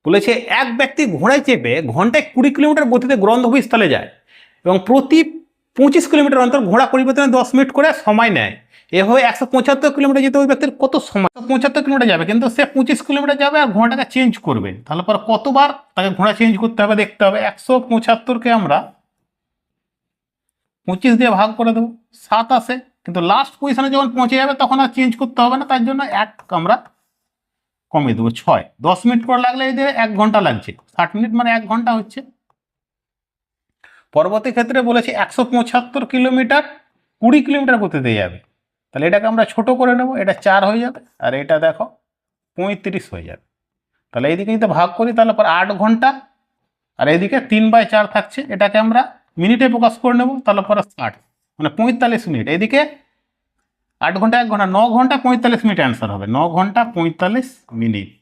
বলেছে এক ব্যক্তি ঘোড়ায় চেপে ঘন্টায় 20 কিলোমিটার গতিতে গ্রন্থভূস্থলে যায় এবং প্রতি 25 কিলোমিটার অন্তর ঘোড়া পরিবর্তনে 10 মিনিট করে সময় নেয়। এভাবে 175 কিলোমিটার যেতে ওই ব্যক্তির কত সময়? 75 কিলোমিটার যাবে, কিন্তু সে 25 কিলোমিটার যাবে আর ঘোড়াটাকে চেঞ্জ করবে, তাহলে পর কতবার তাকে ঘোড়া চেঞ্জ করতে হবে দেখতে হবে। 175কে আমরা 25 দিয়ে ভাগ করে দেবো, 7 আসে, কিন্তু লাস্ট পজিশনে যখন পৌঁছে যাবে তখন আর চেঞ্জ করতে হবে না, তার জন্য 1 আমরা কমিয়ে দেবো, 6। 10 মিনিট করে লাগলে এই 1 ঘন্টা লাগছে, 60 মিনিট মানে 1 ঘন্টা হচ্ছে। পরবর্তী ক্ষেত্রে বলেছে 175 কিলোমিটার 20 কিলোমিটার গতিতে যাবে, তাহলে এটাকে আমরা ছোট করে নেব, এটা 4 হয়ে যাবে আর এটা দেখো 35 হয়ে যাবে। তাহলে এইদিকে যদি ভাগ করি তাহলে পর 8 ঘন্টা, আর এইদিকে 3/4 থাকছে, এটাকে আমরা মিনিটে প্রকাশ করে নেব, তাহলে পরে 60 মানে 45 মিনিট। এইদিকে 8 ঘন্টা 1 ঘন্টা 9 ঘন্টা 45 মিনিট অ্যান্সার হবে, 9 ঘন্টা 45 মিনিট।